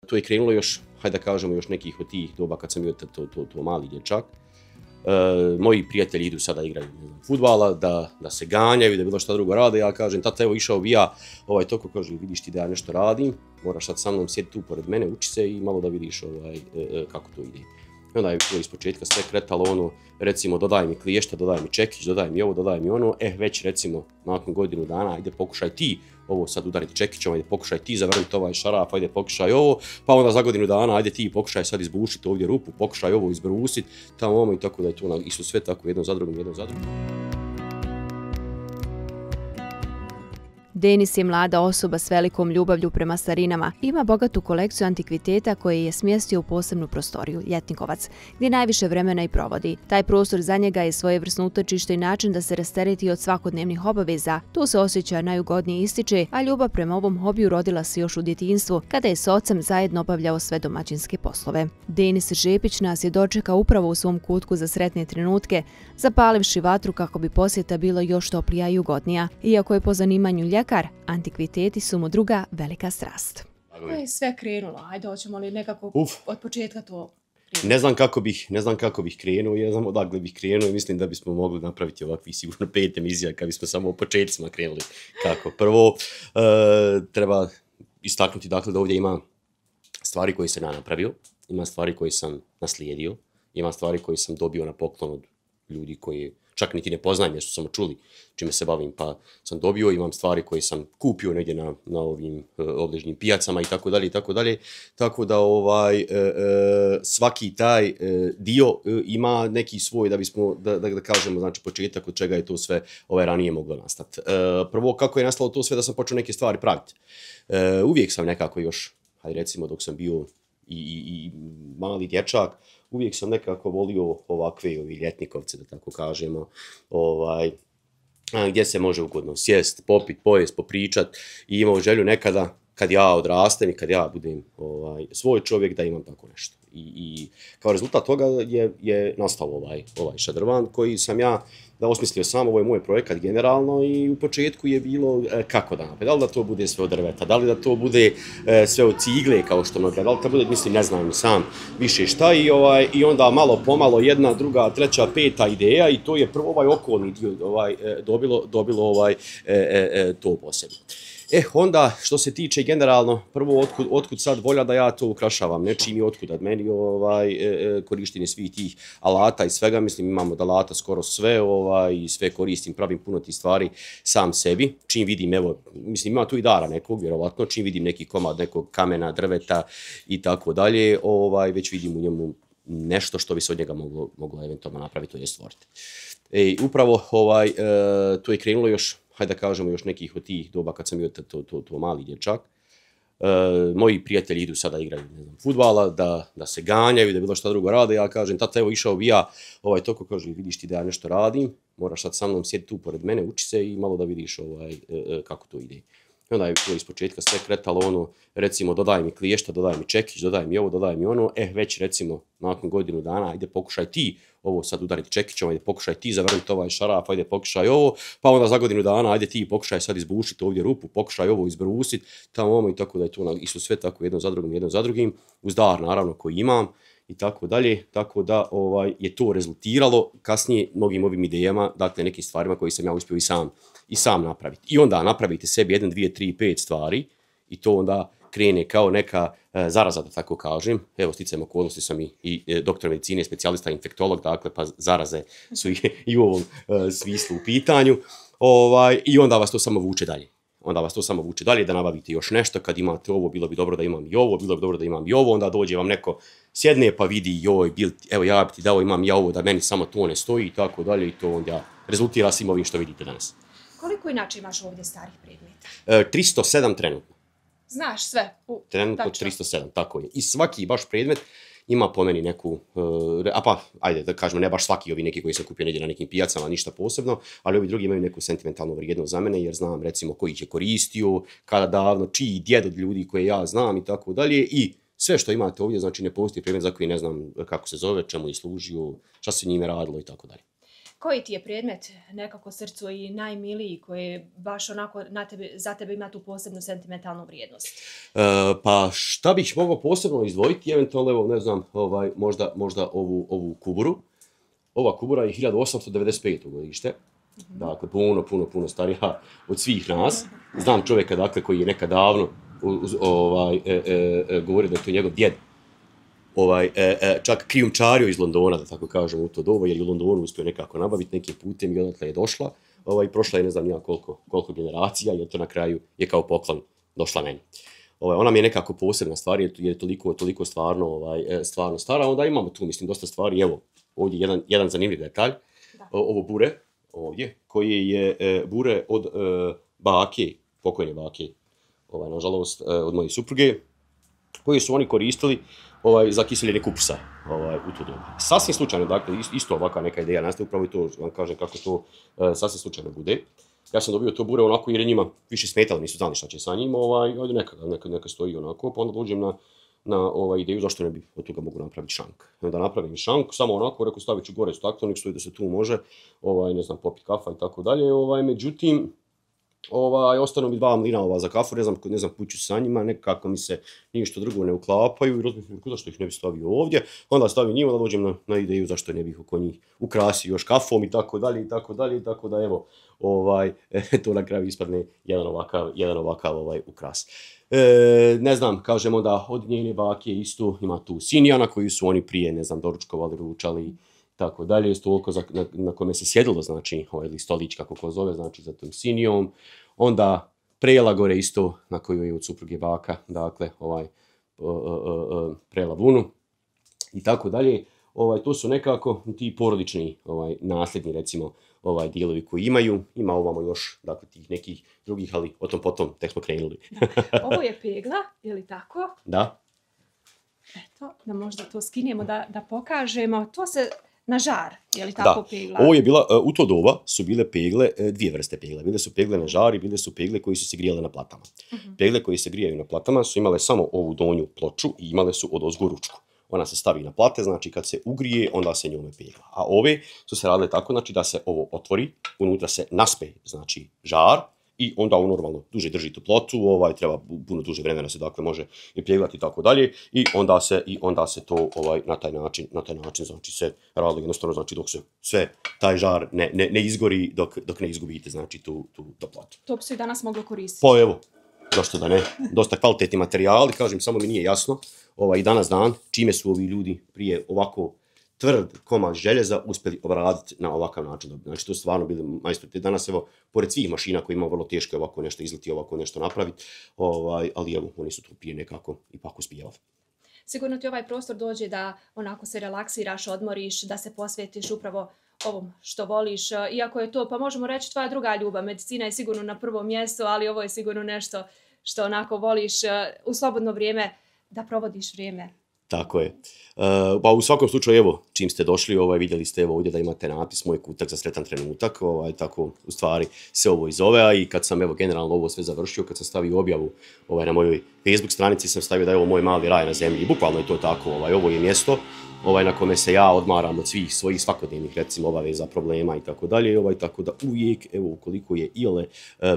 To je krenulo još, hajde da kažemo, još nekih od tih doba kad sam bio to mali dječak. Moji prijatelji idu sada igraju fudbala, da se ganjaju, da bilo šta drugo rade. Ja kažem, tata, evo išao bi ja, toko kaže, vidiš ti da ja nešto radim, moraš sad sa mnom sjeti tu pored mene, uči se i malo da vidiš kako to ide. I onda je to iz početka sve kretalo recimo dodaj mi kliješta, dodaj mi čekić, dodaj mi ovo, dodaj mi ono, već recimo nakon godinu dana, ajde pokušaj ti ovo sad udariti čekićom, ajde pokušaj ti zavrniti ovaj šaraf, ajde pokušaj ovo, pa onda za godinu dana, ajde ti pokušaj sad izbušiti ovdje rupu, pokušaj ovo izbrusiti, tamo i tako da je to išlo sve tako jedno za drugim. Denis je mlada osoba s velikom ljubavlju prema starinama. Ima bogatu kolekciju antikviteta koje je smjestio u posebnu prostoriju, Ljetnikovac, gdje najviše vremena i provodi. Taj prostor za njega je svojevrsno utočište i način da se rastereti od svakodnevnih obaveza. Tu se osjeća najugodnije ističe, a ljubav prema ovom hobiju rodila se još u djetinjstvu, kada je s ocem zajedno obavljao sve domaćinske poslove. Denis Žepić nas je dočekao upravo u svom kutku za sretne trenutke, zapalivši vatru kako bi posjeta bilo još toplija i ugodnija. Iako je po zanimanju ljekar, antikviteti su mu druga velika strast. Kako je sve krenulo? Ajde, hoćemo li nekako od početka to krenuti? Ne znam kako bih krenuo, ja znam odakle bih krenuo i mislim da bismo mogli napraviti ovakvih sigurno 5 emisija kad bismo samo o početcima krenuli. Kako? Prvo, treba istaknuti dakle da ovdje ima stvari koje sam ja napravio, ima stvari koje sam naslijedio, ima stvari koje sam dobio na poklon od ljudi koji čak niti ne poznajem jer su samo čuli čime se bavim, pa sam dobio, imam stvari koje sam kupio negdje na ovim obližnjim pijacama i tako dalje. Tako da svaki taj dio ima neki svoj, da bismo, da kažemo, znači početak od čega je to sve ranije moglo nastati. Prvo, kako je nastalo to sve da sam počeo neke stvari praviti. Uvijek sam nekako još, hajde recimo dok sam bio i mali dječak, uvijek sam nekako volio ovakve ljetnikovce, da tako kažemo, gdje se može ugodno sjest, popit, pojest, popričat i imao želju nekada, kad ja odrastem i kad ja budem svoj čovjek, da imam tako nešto. I kao rezultat toga je nastao ovaj šadrvan koji sam ja osmislio sam, ovo je moj projekat generalno i u početku je bilo kako da napravim, da li da to bude sve od drveta, da li da to bude sve od cigle kao što mnogo, da li to bude, mislim, ne znam sam više šta i onda malo pomalo jedna, druga, treća, peta ideja i to je prvo okolni dio dobilo to posebno. Onda, što se tiče generalno, prvo, otkud sad volja da ja to ukrašavam, nečim i otkud od meni korištenje svih tih alata i svega, mislim, imam od alata skoro sve i sve koristim, pravim puno tih stvari sam sebi, čim vidim, evo, mislim, ima tu i dara nekog, vjerovatno, čim vidim neki komad nekog kamena, drveta i tako dalje, već vidim u njemu nešto što bi se od njega moglo eventualno napraviti, to je stvoriti. Upravo to je krenulo još, hajde da kažemo, još nekih od tih doba kad sam bio to mali dječak. Moji prijatelji idu sada igraju fudbala, da se ganjaju, da bilo šta drugo rade. Ja kažem, tata, evo išao bi ja, toko kaže, vidiš ti da ja nešto radim, moraš sad sa mnom sjeti tu pored mene, uči se i malo da vidiš kako to ide. I onda je to iz početka sve kretalo recimo dodaj mi kliješta, dodaj mi čekić, dodaj mi ovo, dodaj mi ono, već recimo nakon godinu dana, ajde pokušaj ti ovo sad udariti čekićom, ajde pokušaj ti zavrniti ovaj šaraf, ajde pokušaj ovo, pa onda za godinu dana, ajde ti pokušaj sad izbušiti ovdje rupu, pokušaj ovo izbrusiti, tamo i tako da je to išlo sve tako jedno za drugim, uz dar naravno koji imam i tako dalje, tako da je to rezultiralo kasnije mnogim ovim idejama, dakle nekim stvarima koje sam ja uspio i sam napraviti. I onda napravite sebi 1, 2, 3, 5 stvari i to onda krene kao neka zaraza, da tako kažem. Evo, sticajem okolnosti sam i doktor medicine, specijalista, infektolog, dakle, pa zaraze su i u ovom smislu u pitanju. I onda vas to samo vuče dalje. Da nabavite još nešto, kad imate ovo, bilo bi dobro da imam i ovo, bilo bi dobro da imam i ovo, onda dođe vam neko sjedne pa vidi, joj, evo ja bi ti dao, imam ja ovo, da meni samo to ne stoji i tako dalje i to onda rezultira svim ovim što vidite danas. Koliko inače imaš ovdje starih predmeta? 307 trenutno. Znaš sve? Trenutno 307, tako je. I svaki baš predmet ima po meni neku, ajde da kažemo, ne baš svaki ovi neki koji sam kupio negdje na nekim pijacama, ništa posebno, ali ovi drugi imaju neku sentimentalnu vrijednost za mene, jer znam recimo koji ih je koristio, kada davno, čiji djed od ljudi koje ja znam i tako dalje. I sve što imate ovdje, znači ne postoji predmet za koji ne znam kako se zove, čemu je služio, šta se njime radilo i tako dalje. Koji ti je predmet nekako srcu i najmiliji koji baš onako za tebe ima tu posebnu sentimentalnu vrijednost? Pa šta bih mogao posebno izdvojiti, eventualno, evo, ne znam, možda ovu kuburu. Ova kubura je 1895. godište, dakle puno starija od svih nas. Znam čovjeka, dakle, koji je nekad davno govorio da je to njegov djed. Čak krijumčario iz Londona, da tako kažem, u to doba, jer je u Londonu uspio nekako nabaviti nekim putem i odatle je došla. Prošla je ne znam koliko generacija i to na kraju je kao poklon došla meni. Ona mi je nekako posebna stvar, jer je toliko stvarno stara. Onda imamo tu, mislim, dosta stvari. Evo, ovdje jedan zanimljiv detalj. Ovo bure ovdje, koji je bure od bake, pokojne bake, nažalost, od moje supruge, koji su oni koristili za kiseljenje kupusa u to doba. Sasvim slučajno, dakle, isto ovakva neka ideja nastaje, upravo i to vam kažem kako to sasvim slučajno bude. Ja sam dobio to bure onako jer je njima više smetalo, nisu znali šta će sa njim, ajde neka stoji onako, pa onda dođem na ideju zašto ne bi od toga mogu napraviti šank. Da napravim šank, samo onako, rekao stavit ću gore staklenik, stoji da se tu može, ne znam, popiti kafa i tako dalje, međutim, ostanu mi 2 mlina za kafu, ne znam kuću sa njima, nekako mi se ništa drugo ne uklapaju i razmišljam zašto ih ne bi stavio ovdje, onda stavim njima, da dođem na ideju zašto ne bih oko njih ukrasio još kafom i tako dalje, tako da evo, to na kraju ispadne jedan ovakav ukras. Ne znam, kažemo da od njene bake isto ima tu sinijana koju su oni prije, ne znam, doručkovali, ručali, tako dalje, stolko na kome se sjedilo, znači, ili stolić, kako ko zove, znači, za tom sinijom. Onda prela gore isto, na koju je od supruge baka, dakle, prela vunu i tako dalje. To su nekako ti porodični nasljedni, recimo, dijelovi koji imaju. Ima ovamo još, dakle, tih nekih drugih, ali o tom potom tek smo krenuli. Ovo je pegla, je li tako? Da. Eto, da možda to skinemo, da pokažemo. To se na žar, je li tako pegla? Ovo je bila, u to doba su bile pegle, 2 vrste pegla. Bile su pegle na žar i bile su pegle koji su se grijale na platama. Pegle koji se grijaju na platama su imale samo ovu donju ploču i imale su odozgo ručku. Ona se stavi na plate, znači kad se ugrije, onda se njome pegla. A ove su se radile tako, znači da se ovo otvori, unutra se naspe, znači žar, i onda on normalno duže drži toplotu, treba puno duže vremena se dakle može i peglati i tako dalje, i onda se to na taj način znači se radilo jednostavno, znači dok se sve taj žar ne izgori, dok ne izgubite znači tu toplotu. To bi se i danas moglo koristiti. Pa evo, zašto da ne, dosta kvalitetni materijali, kažem, samo mi nije jasno i danas dan čime su ovi ljudi prije ovako tvrd komad željeza uspjeli obraditi na ovakav način. Znači, to su stvarno bili majstori. Danas, evo, pored svih mašina koji imaju vrlo teško je ovako nešto izliti, ovako nešto napraviti, ali evo, oni su tu prije nekako ipak uspijevali. Sigurno ti ovaj prostor dođe da onako se relaksiraš, odmoriš, da se posvetiš upravo ovom što voliš. Iako je to, pa možemo reći, tvoja druga ljubav. Medicina je sigurno na prvom mjestu, ali ovo je sigurno nešto što onako voliš u slobodno vrijeme da provodiš vrijeme. Tako je. Pa u svakom slučaju, evo, čim ste došli, vidjeli ste evo ovdje da imate napis Moj kutak za sretan trenutak, tako u stvari se ovo i zove, a i kad sam evo generalno ovo sve završio, kad sam stavio objavu na mojoj Facebook stranici, sam stavio da je ovo moj mali raj na zemlji, i bukvalno je to tako, ovo je mjesto na kome se ja odmaram od svih svojih svakodnevnih, recimo, obaveza, problema i tako dalje, tako da uvijek, evo, ukoliko je iole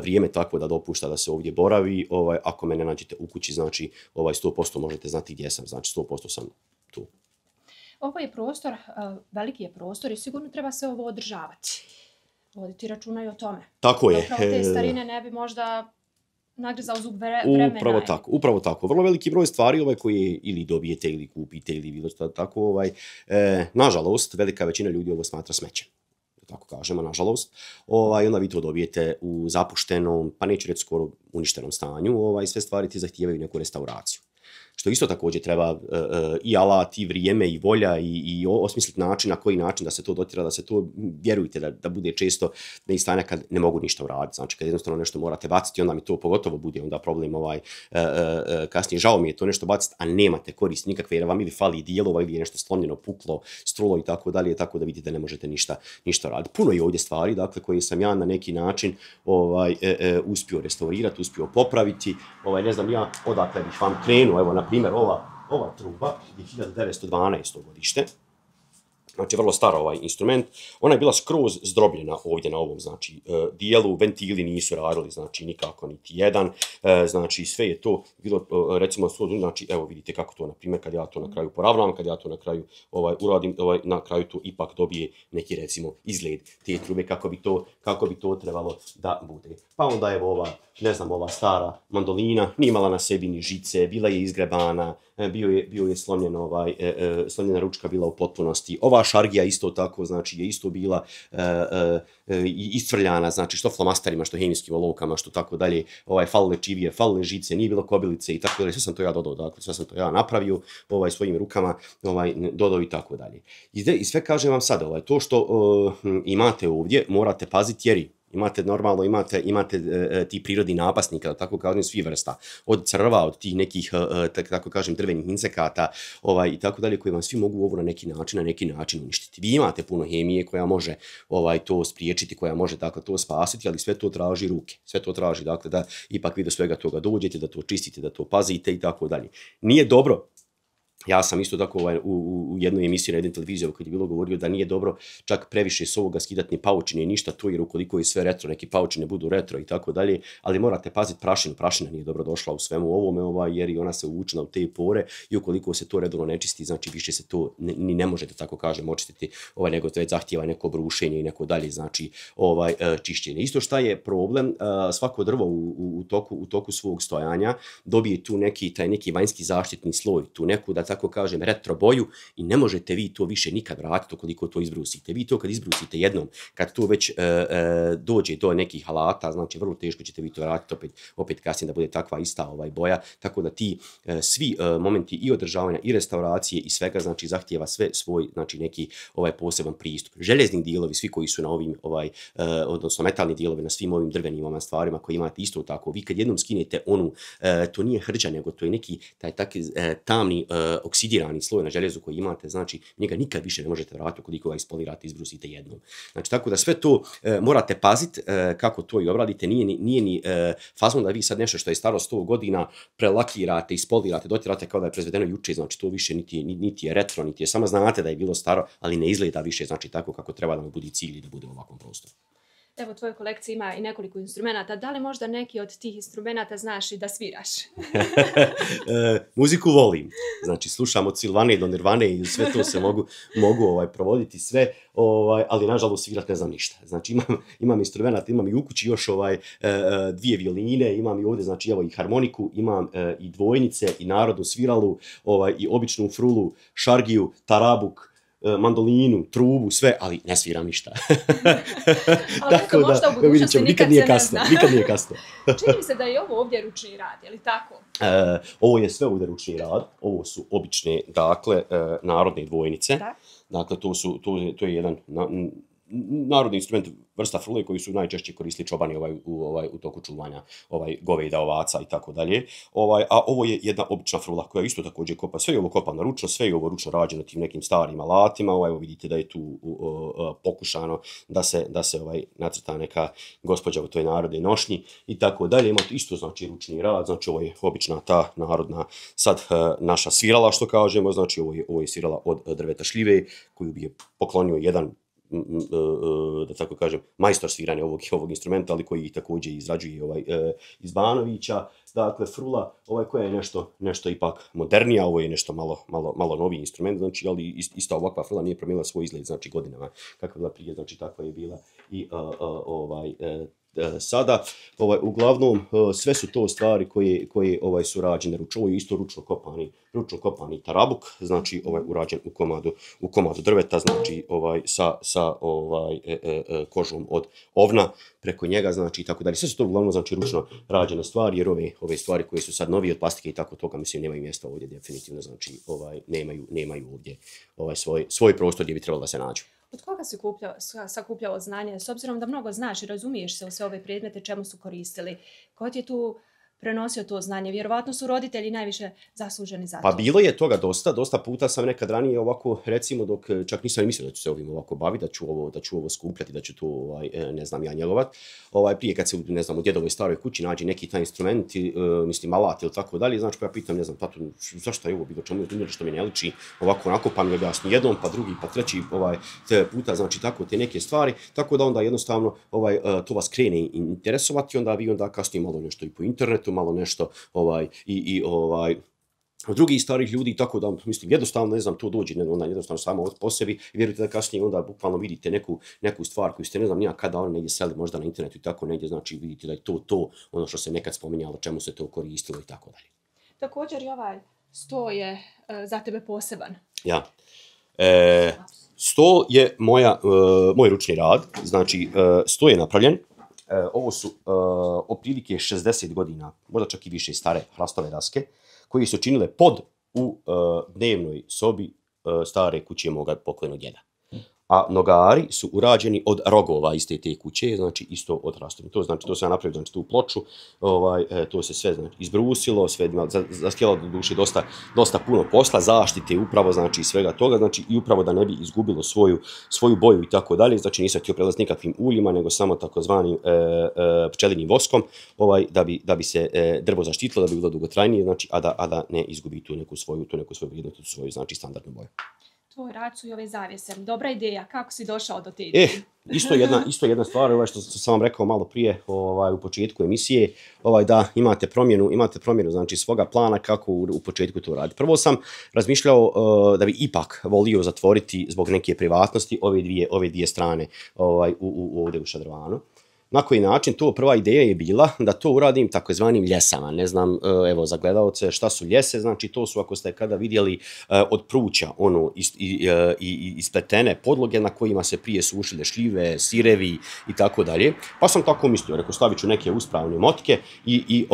vrijeme takvo da dopušta da se ovdje boravi, ako me ne nađete u kući, znači, 100% možete znati gdje sam, znači, 100% sam tu. Ovo je prostor, veliki je prostor i sigurno treba se ovo održavati. Voditi računa i o tome. Tako je. Upravo te starine ne bi možda nagrizao zub vremena. Upravo tako. Vrlo veliki broj stvari koje ili dobijete ili kupite ili bilo što tako. Nažalost, velika većina ljudi ovo smatra smećem. Tako kažemo, nažalost. Onda vi to dobijete u zapuštenom, pa neću reći skoro uništenom stanju. Sve stvari ti zahtijevaju neku restauraciju. Što isto također treba i alat, i vrijeme, i volja, i osmisliti način, na koji način da se to dotira, da se to, vjerujte, da bude često ne iz stanja kad ne mogu ništa uraditi. Znači, kad jednostavno nešto morate baciti, onda mi to pogotovo bude onda problem kasnije. Žao mi je to nešto baciti, a nemate korist nikakve, jer vam ili fali dijelova, ili je nešto slomljeno, puklo, strulo i tako dalje, tako da vidite da ne možete ništa raditi. Puno je ovdje stvari, dakle, koje sam ja na neki način uspio restaurirati, uspio popraviti. Ne znam ja odakle bih vam krenuo, evo, na primjer, ova truba je 1912. godište. znači vrlo star ovaj instrument, ona je bila skroz zdrobljena ovdje na ovom, znači, dijelu, ventili nisu radili, znači, nikako niti jedan, znači, sve je to bilo, recimo, znači, evo vidite kako to, na primjer, kad ja to na kraju poravnam, kad ja to na kraju uradim, na kraju to ipak dobije neki, recimo, izgled te trube, kako bi to trebalo da bude. Pa onda evo ova, ne znam, ova stara mandolina, nije imala na sebi ni žice, bila je izgrebana, bio je slomljena ručka bila u potpunosti. Ova šargija isto tako, znači je isto bila iscvrljana, znači što flomasterima, što hemijskim olovkama, što tako dalje, falile čivije, falile žice, nije bilo kobilice i tako dalje, sve sam to ja dodao, dakle, sve sam to ja napravio svojim rukama, dodao i tako dalje. I sve kažem vam sada, to što imate ovdje, morate paziti jer imate normalno, imate ti prirodni napasnika, da tako kažem, svi vrsta, od crva, od tih nekih, tako kažem, drvenih insekata i tako dalje, koji vam svi mogu ovo na neki način uništiti. Vi imate puno hemije koja može to spriječiti, koja može dakle to spasiti, ali sve to traži ruke. Sve to traži, dakle, da ipak vi do svega toga dođete, da to čistite, da to pazite i tako dalje. Nije dobro. Ja sam isto tako u jednoj emisiji na jednoj televiziji kad je bilo govorio da nije dobro čak previše s ovoga skidati ni paučine i ništa to, jer ukoliko je sve retro, neki paučine budu retro i tako dalje, ali morate paziti prašinu. Prašina nije dobro došla u svemu ovome, jer i ona se uvučena u te pore i ukoliko se to redovno ne čisti, znači više se to ni ne možete, tako kažem, očistiti, nego to već zahtijeva neko brušenje i neko dalje, znači čišćenje. Isto šta je problem, svako drvo u toku svog stojanja dobije tu taj neki vanjski zaštitni sloj, tu neku, da tako kažem, retro boju i ne možete vi to više nikad vratiti ukoliko to izbrusite. Vi to kad izbrusite jednom, kad to već dođe do nekih alata, znači vrlo teško ćete vi to vratiti opet kasnije da bude takva ista boja, tako da ti svi momenti i održavanja i restauracije i svega, znači zahtijeva sve svoj, znači neki poseban pristup. Željezni dijelovi, svi koji su na ovim, odnosno metalni dijelovi na svim ovim drvenim stvarima koje imate isto tako, vi kad jednom skinete onu, to nije hrđa, nego to je neki taj taki tamni oksidirani sloj na željezu koji imate, znači njega nikad više ne možete vratiti ukoliko ga ispolirate, izbrusite jednom. Znači tako da sve to morate paziti kako to i obradite, nije ni fazon da vi sad nešto što je staro 100 godina prelakirate, ispolirate, dotirate kao da je proizvedeno juče, znači to više niti je retro, niti je, samo znate da je bilo staro, ali ne izgleda više, znači tako kako treba da mu bude cilj i da bude u ovakvom prostoru. Evo, tvojoj kolekciji ima i nekoliko instrumenta. Da li možda neki od tih instrumenta znaš i da sviraš? Muziku volim. Znači, slušam od Silvane do Nirvane i sve to se mogu provoditi sve, ali nažalost svirat ne znam ništa. Znači, imam instrumenta, imam i u kući još 2 violine, imam i ovdje, znači, evo i harmoniku, imam i dvojnice, i narodnu sviralu, i običnu frulu, šargiju, tarabuk, mandolinu, trubu, sve, ali ne sviram ništa. Ali tako možda u budućnosti nikad se ne zna. Nikad nije kasno. Čini mi se da je ovo ovdje ručni rad, je li tako? Ovo je sve ovdje ručni rad, ovo su obične, dakle, narodne dvojnice. Da. Dakle, to je jedan narodni instrument, vrsta frule koji su najčešće koristili čobani u toku čuvanja goveda, ovaca i tako dalje. A ovo je jedna obična frula koja isto također kopa. Sve je ovo kopano ručno, sve je ovo ručno rađeno tim nekim starim alatima. Evo vidite da je tu pokušano da se nacrta neka gospođa u toj narodnoj nošnji i tako dalje. Ima isto znači ručni rad, znači ovo je obična ta narodna sad naša svirala što kažemo, znači ovo je svirala od drveta šljive koju bi je poklonio jedan, da tako kažem, majstor sviranja ovog instrumenta, ali koji ih također izrađuje iz Banovića. Dakle, frula, koja je nešto ipak modernija, ovo je nešto malo noviji instrument, znači, ali ista ovakva frula nije promijenila svoj izgled, znači godinama, kakva je bila prije, znači takva je bila i sada. Uglavnom, sve su to stvari koje su rađene ručno. Ovo je isto ručno kopani tarabuk, znači urađen u komadu drveta, znači sa kožom od ovna preko njega, znači tako dalje. Sve su to uglavnom znači ručno rađene stvari, jer ove stvari koje su sad novije od plastike i tako toga, mislim, nemaju mjesta ovdje definitivno, znači nemaju ovdje svoj prostor gdje bi trebalo da se nađu. Od koga si sakupljao znanje? S obzirom da mnogo znaš i razumiješ se u sve ove predmete, čemu su koristili? Ko ti je tu prenosio to znanje? Vjerovatno su roditelji najviše zasluženi za to. Pa bilo je toga dosta puta sam nekad ranije ovako, recimo, dok čak nisam mislio da ću se ovim ovako baviti, da ću ovo skupljati, da ću to, ne znam, ja njegovat. Prije kad se, ne znam, u djedovoj staroj kući nađe neki taj instrument, mislim, alat ili tako dalje, znači, pa ja pitam, ne znam, tatu, zašto je ovo bilo, čemu je što mi ne liči, ovako, onako, pa mi objasni jednom, pa drugi, pa treći, puta, znači, tako, te neke stvari, tako da onda jednostavno, to vas krene interesovati, onda vi onda kasnije malo nešto i po internetu, malo nešto, drugih starih ljudi, tako da, mislim, jednostavno, ne znam, to dođe, onda jednostavno samo po sebi, vjerujte da kasnije onda bukvalno vidite neku stvar koju ste, ne znam, kada negdje seli možda na internetu i tako negdje, znači vidite da je to ono što se nekad spominjalo, čemu se to koristilo i tako dalje. Također i ovaj sto je za tebe poseban. Ja. Sto je moj ručni rad, znači sto je napravljen. Ovo su otprilike 60 godina, možda čak i više stare hrastove daske, koji su činile pod u dnevnoj sobi stare kuće moga pokojnog djeda. A nogari su urađeni od rogova iste te kuće, znači isto od hrastova. To znači, to se napravio, znači tu ploču, to se sve znači izbrusilo, sve zahtjelo do duše dosta puno posla, zaštite upravo, znači svega toga, znači i upravo da ne bi izgubilo svoju boju i tako dalje, znači nisam htio prelaziti nikakvim uljima, nego samo takozvanim pčelinim voskom, da bi se drvo zaštitilo, da bi bilo dugotrajnije, znači, a da ne izgubi tu neku svoju vrijednost, tu svoju, znači, standardnu boju. Tvoj rad su i ove zavjese. Dobra ideja. Kako si došao do te ideje? Isto jedna stvar, što sam vam rekao malo prije u početku emisije, da imate promjenu znači svoga plana kako u početku to raditi. Prvo sam razmišljao da bi ipak volio zatvoriti zbog neke privatnosti ove dvije strane ovdje u Šadrovanu. Na koji način, to prva ideja je bila da to uradim takozvanim ljesama. Ne znam, evo, za gledalce šta su ljese, znači to su, ako ste kada vidjeli, od pruća, ispletene podloge na kojima se prije sušile šljive, sirevi i tako dalje. Pa sam tako mislio, rekao, stavit ću neke uspravne motke i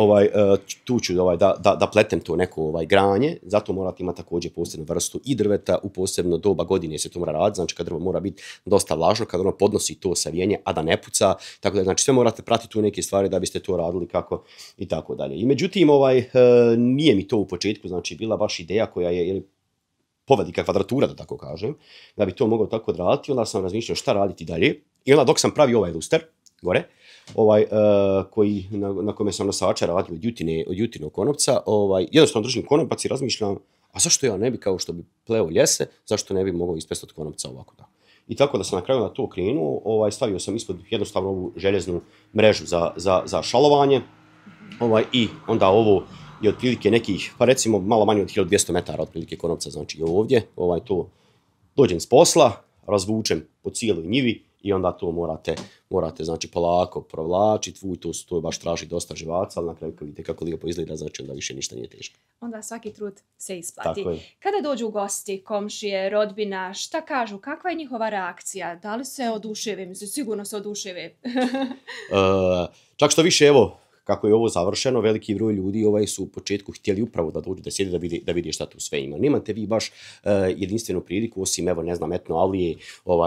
tu ću da pletem to neko granje, zato morate imati također posebnu vrstu i drveta, u posebno doba godine se to mora raditi, znači kad drvo mora biti dosta vlažno, kad ono podnosi to savijenje, a da ne puca, tako da znači sve morate pratiti tu neke stvari da biste to radili kako i tako dalje. I međutim, nije mi to u početku, znači bila baš ideja koja je povedika kvadratura, da tako kažem, da bi to mogao tako odraditi, onda sam razmišljao šta raditi dalje. I onda dok sam pravio ovaj luster, gore, na kome sam nosača radio od jutinog konopca, jednostavno držim konopac i razmišljam, a zašto ja ne bi, kao što bi pleo ljese, zašto ne bi mogao ispesti od konopca ovako da. I tako da sam na kraju na to krenuo, stavio sam ispod jednostavno ovu željeznu mrežu za šalovanje i onda ovo je otprilike nekih, pa recimo malo manje od 1200 metara otprilike konopca, znači ovdje, to dođem s posla, razvučem po cijeloj njivi i onda to morate znači polako provlačiti, to baš traži dosta živaca, ali na kraju vidite kako lijepo izgleda, znači onda više ništa nije teško. Onda svaki trud se isplati. Kada dođu gosti, komšije, rodbina, šta kažu, kakva je njihova reakcija? Da li se oduševe? Sigurno se oduševe. Čak što više, evo, kako je ovo završeno, veliki broj ljudi su u početku htjeli upravo da dođu, da sjede, da vidi šta tu sve ima. Nemate vi baš jedinstvenu priliku, osim, evo, ne znam, etno avlije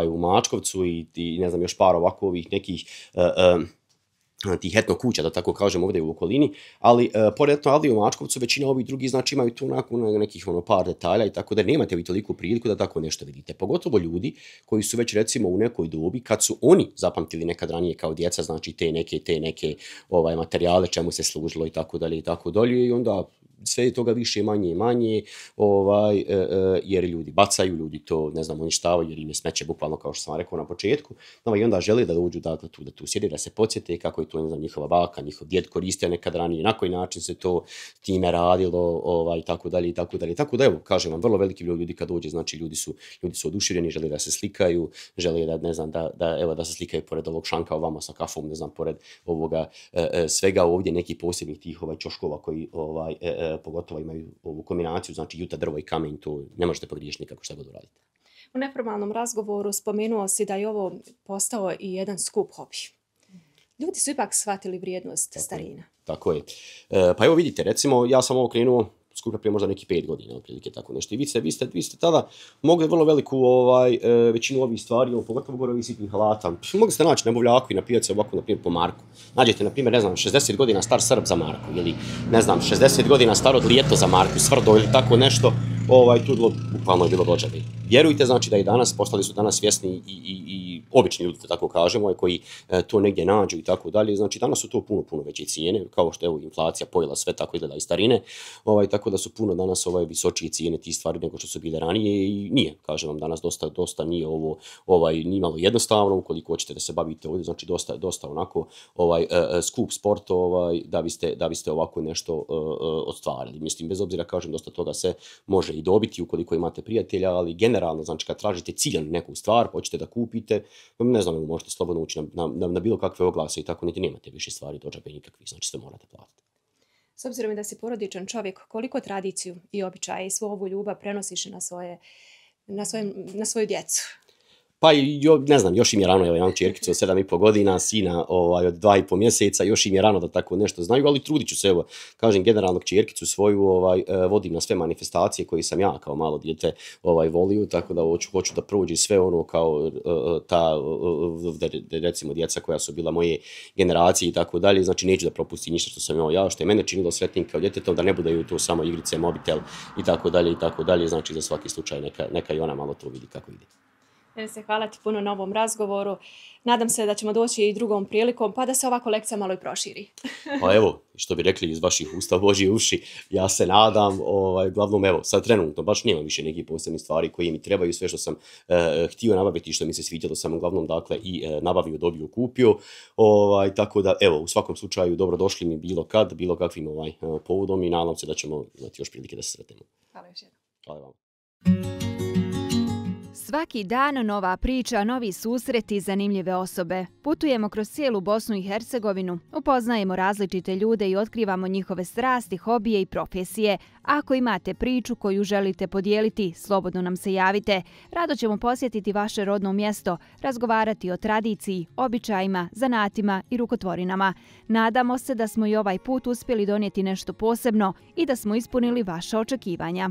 u Mačkovcu i ne znam, još par ovako ovih nekih tih etno kuća, da tako kažem, ovdje u okolini, ali pored etno avlije u Mačkovcu, većina ovih drugih, znači, imaju tu nekih par detalja i tako da nemate vi toliko priliku da tako nešto vidite. Pogotovo ljudi koji su već, recimo, u nekoj dobi, kad su oni zapamtili nekad ranije kao djeca, znači te neke materijale, čemu se služilo i tako dalje i onda sve je toga više manje, jer ljudi bacaju, ljudi to, ne znam, uništavaju jer im je smeće, bukvalno kao što sam rekao na početku, i onda žele da dođu da tu sjede, da se podsjete kako je to, ne znam, njihova baka, njihov djed koristio nekad ranije, na koji način se to time radilo, i tako dalje. Tako da, evo, kažem vam, vrlo veliki broj ljudi kad dođe, znači ljudi su oduševljeni, žele da se slikaju, žele da, ne znam, da se slikaju pored ovog šanka ovamo sa kafom, ne znam, pored ovoga svega ovdje nekih posebnih tih ćoškova koji pogotovo imaju ovu kombinaciju, znači juta, drvo i kamen, to ne možete pogriješiti nikako šta god uraditi. U neformalnom razgovoru spomenuo si da je ovo postao i jedan skup hobi. Ljudi su ipak shvatili vrijednost starina. Tako je. Pa evo vidite, recimo, ja sam ovo krenuo skupio prije možda neki 5 godina, otprilike tako nešto. I vi ste tada mogli vrlo veliku većinu ovih stvari, pogotovo gore ovih sitnih halata. Mogli ste naći na buvljaku i na pijaci ovako, na primjer, po marku. Nađete, na primjer, ne znam, 60 godina star Srb za marku, ili, ne znam, 60 godina staro Lijeto za marku, Svrdo ili tako nešto, tu je bilo, bukvalno je bilo dođabe. Vjerujte, znači da i danas, postali su danas svjesni i obični ljudi, tako kažemo, koji to negdje nađu i tako dalje. Znači danas su to puno veće cijene, kao što je inflacija pojela sve, tako izgleda i starine, tako da su puno danas visočije cijene tih stvari nego što su bile ranije i nije, kažem vam, danas dosta nije ovo nimalo jednostavno, ukoliko hoćete da se bavite ovdje, znači dosta onako skup sport da biste ovako nešto ostvarili. Mislim, bez obzira, kažem, dosta toga se može i dobiti ukoliko imate prijatelja, ali generalno, znači kad tražite ciljanu neku stvar, hoćete da kupite, ne znam, možete slobodno ući na bilo kakve oglase i tako, niti nemate više stvari dođabe nikakvih, znači sve morate platiti. S obzirom da si porodičan čovjek, koliko tradiciju i običaje i svu ovu ljubav prenosiš na svoju djecu? Pa ne znam, još im je rano, imam čerkicu od 7,5 godina, sina od 2,5 mjeseca, još im je rano da tako nešto znaju, ali trudit ću se, evo, kažem, generalno čerkicu svoju vodim na sve manifestacije koje sam ja kao malo dijete volio, tako da hoću da prođe sve ono kao recimo djeca koja su bila moje generacije i tako dalje, znači neću da propusti ništa što sam imao ja, što je mene činilo sretnim kao djetetom, da ne budaju to samo igrice, mobitel i tako dalje, znači za svaki slučaj neka i ona malo to vidi kako ide. Hvala ti puno na ovom razgovoru. Nadam se da ćemo doći i drugom prilikom, pa da se ova kolekcija malo i proširi. Pa evo, što bi rekli iz vaših usta, Božje uši, ja se nadam, uglavnom evo, sad trenutno baš nemam više nekih posebnih stvari koje mi trebaju, sve što sam htio nabaviti, što mi se svidjelo, sam uglavnom dakle i nabavio, dobio, kupio, tako da evo, u svakom slučaju dobrodošli mi bilo kad, bilo kakvim povodom i nadam se da ćemo imati još prilike da se sretnemo. Hvala još jednom. Hvala vam. Svaki dan nova priča, novi susreti i zanimljive osobe. Putujemo kroz cijelu Bosnu i Hercegovinu, upoznajemo različite ljude i otkrivamo njihove strasti, hobije i profesije. Ako imate priču koju želite podijeliti, slobodno nam se javite. Rado ćemo posjetiti vaše rodno mjesto, razgovarati o tradiciji, običajima, zanatima i rukotvorinama. Nadamo se da smo i ovaj put uspjeli donijeti nešto posebno i da smo ispunili vaše očekivanja.